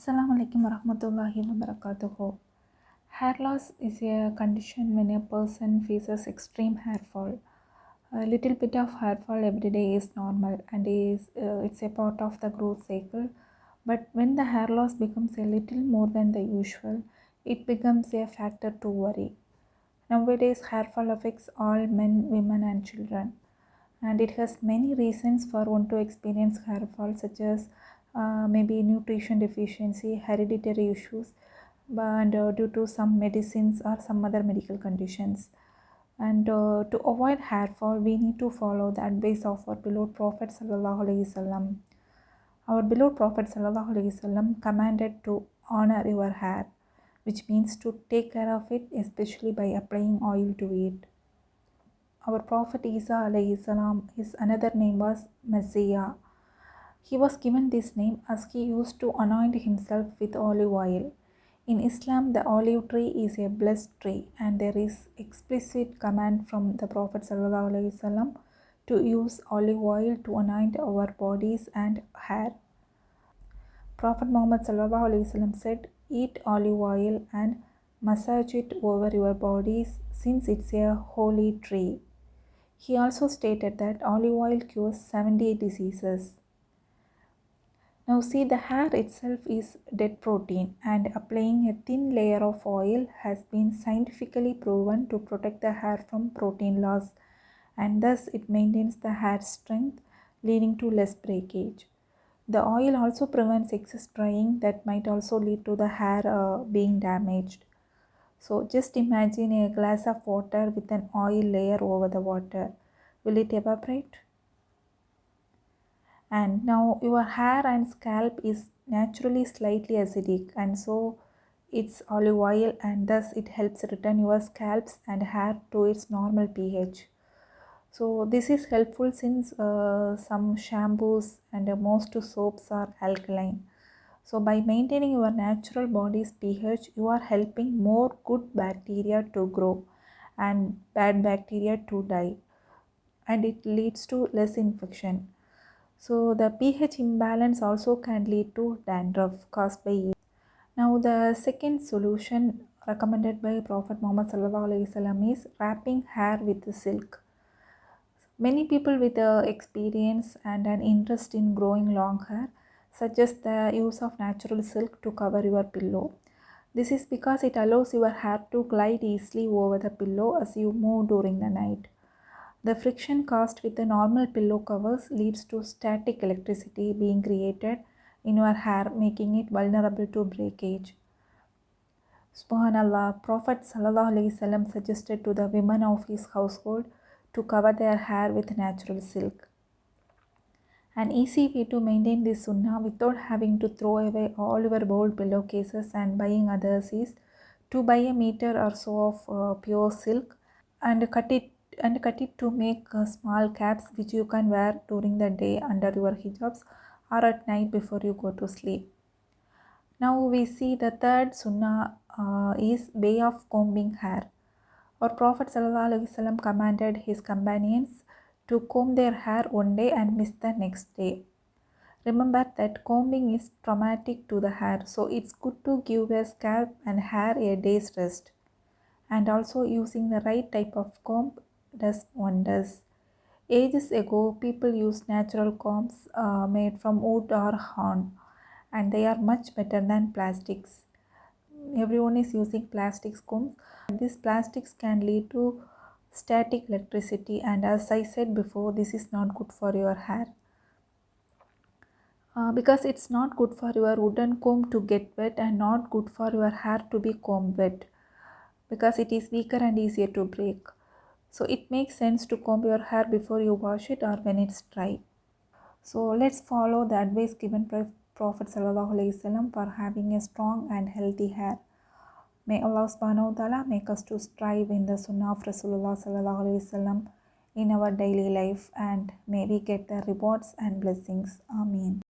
Assalamu alaikum warahmatullahi wabarakatuh. Hair loss is a condition when a person faces extreme hair fall. A little bit of hair fall every day is normal and it's a part of the growth cycle. But when the hair loss becomes a little more than the usual, it becomes a factor to worry. Nowadays, hair fall affects all men, women, and children, and it has many reasons for one to experience hair fall, such as maybe nutrition deficiency, hereditary issues, and due to some medicines or some other medical conditions. And to avoid hair fall, we need to follow the advice of our beloved Prophet Sallallahu Alaihi Wasallam. Our beloved Prophet Sallallahu Alaihi Wasallam commanded to honor your hair, which means to take care of it, especially by applying oil to it. Our Prophet Isa alayhi salam, his another name was Messiah. He was given this name as he used to anoint himself with olive oil. In Islam, the olive tree is a blessed tree, and there is explicit command from the Prophet sallallahu alaihi wasallam to use olive oil to anoint our bodies and hair. Prophet Muhammad sallallahu alaihi wasallam said, "Eat olive oil and massage it over your bodies, since it's a holy tree." He also stated that olive oil cures 70 diseases. Now see, the hair itself is dead protein, and applying a thin layer of oil has been scientifically proven to protect the hair from protein loss, and thus it maintains the hair strength, leading to less breakage. The oil also prevents excess drying that might also lead to the hair being damaged. So just imagine a glass of water with an oil layer over the water. Will it evaporate? And now your hair and scalp is naturally slightly acidic, and so it's olive oil, and thus it helps return your scalps and hair to its normal pH. So this is helpful since some shampoos and most soaps are alkaline. So by maintaining your natural body's pH, you are helping more good bacteria to grow and bad bacteria to die, and it leads to less infection. So the pH imbalance also can lead to dandruff caused by age. Now the second solution recommended by Prophet Muhammad sallallahu alaihi wasallam is wrapping hair with silk. Many people with experience and an interest in growing long hair suggest the use of natural silk to cover your pillow. This is because it allows your hair to glide easily over the pillow as you move during the night. The friction caused with the normal pillow covers leads to static electricity being created in your hair, making it vulnerable to breakage. Subhanallah, Prophet Sallallahu Alaihi Wasallam suggested to the women of his household to cover their hair with natural silk. An easy way to maintain this sunnah without having to throw away all your old pillowcases and buying others is to buy a meter or so of pure silk and cut it to make small caps which you can wear during the day under your hijabs or at night before you go to sleep. Now we see the third sunnah is way of combing hair. Our Prophet ﷺ commanded his companions to comb their hair one day and miss the next day. Remember that combing is traumatic to the hair, so it's good to give your scalp and hair a day's rest. And also using the right type of comb does wonders. Ages ago, people used natural combs made from wood or horn, and they are much better than plastics. Everyone is using plastics combs. These plastics can lead to static electricity, and as I said before, this is not good for your hair. Because it's not good for your wooden comb to get wet and not good for your hair to be combed wet, because it is weaker and easier to break. So it makes sense to comb your hair before you wash it or when it's dry. So let's follow the advice given by Prophet Sallallahu Alaihi Wasallam for having a strong and healthy hair. May Allah subhanahu wa ta'ala make us to strive in the sunnah of Rasulullah Sallallahu Alaihi Wasallam in our daily life, and may we get the rewards and blessings. Ameen.